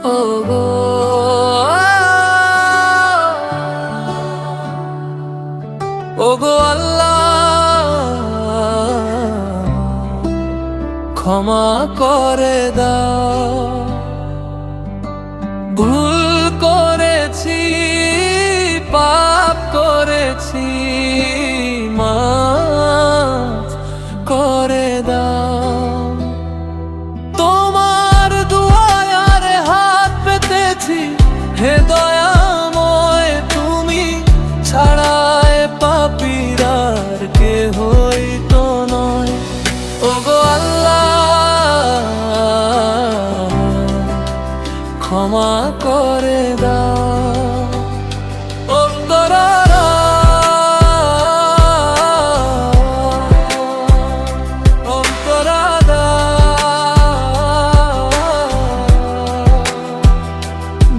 ওগো ওগো আল্লাহ, ক্ষমা করে দাও। ভুল করেছি, পাপ করেছি, মাফ করে দাও। তোমার দুয়ায় আর হাত পেতেছি, হে দয়াময় তুমি ছাড়ায় পাপীর আর কেহই তো নয়। ওগো আল্লাহ, ক্ষমা করে দাও।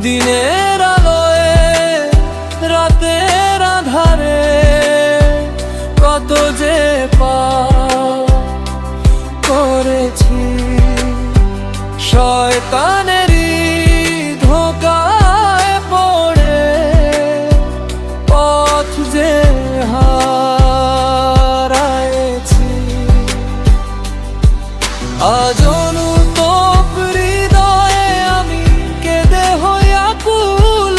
দিনের আলোয় রাতের আধারে কত যে পাপ করেছি, শয়তানেরই ধোঁকায় পড়ে পথ যে হারাইছি। আজ অনুতপ হৃদয়ে আমি কেঁদে হইয়া কুল,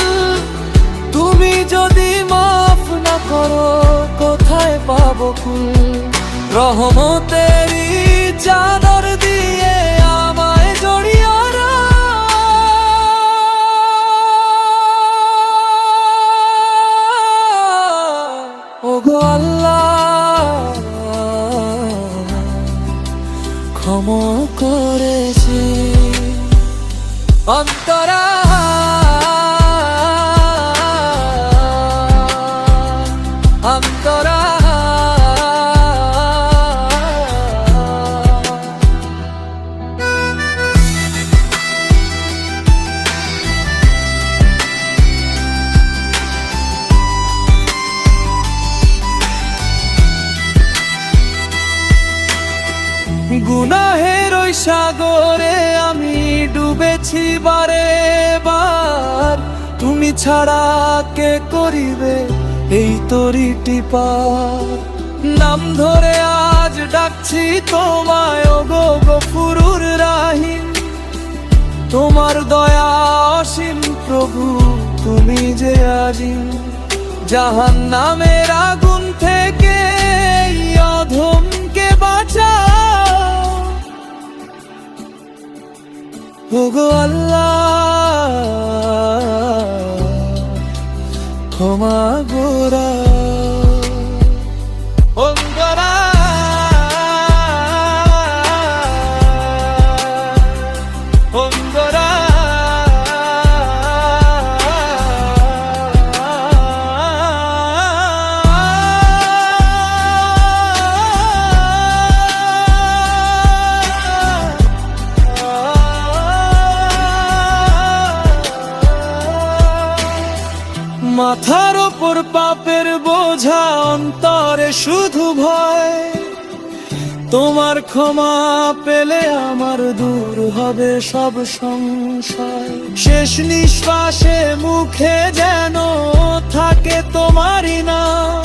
তুমি যদি মাফ না করো কোথায় পাবো কুল? রহমতেরই চাদর দিয়ে আমায় জড়িয়ে রাখো। ওগো আল্লাহ, ক্ষমা করেছি অন্তরা। অন্তরা গুনাহের ওই সাগরে আমি ডুবেছি বারে বার, তুমি ছাড়া কে করিবে এই তরিটি পার? নাম ধরে আজ ডাকছি তোমায়, ওগো গফুরুর রাহিম। তোমার দয়া অসীম প্রভু, তুমি যে আজিম। জাহান্নামের আগুন থেকে এই অধমকে বাঁচাও। ওগো আল্লাহ, ক্ষমা গোরা। অন্তরা অন্তরা মাথার ওপর পাপের বোঝা, অন্তরে শুধু ভয়। তোমার ক্ষমা পেলে আমার দূর হবে সব সংশয়। শেষ নিঃশ্বাসে মুখে যেন থাকে তোমারই নাম,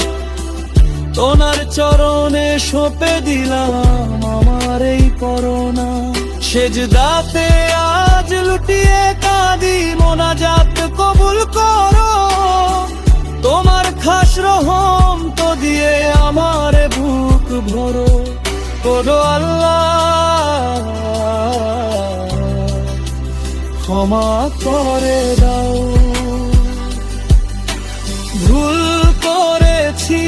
তোমার চরণে সঁপে দিলাম আমার এই করোনা। সেজদাতে আজ লুটিয়ে কাঁদি, মোনাজাত কবুল করো। তোমার খাস রহম তো দিয়ে আমার বুক ভরো। ওগো আল্লাহ, ক্ষমা করে দাও। ভুল করেছি,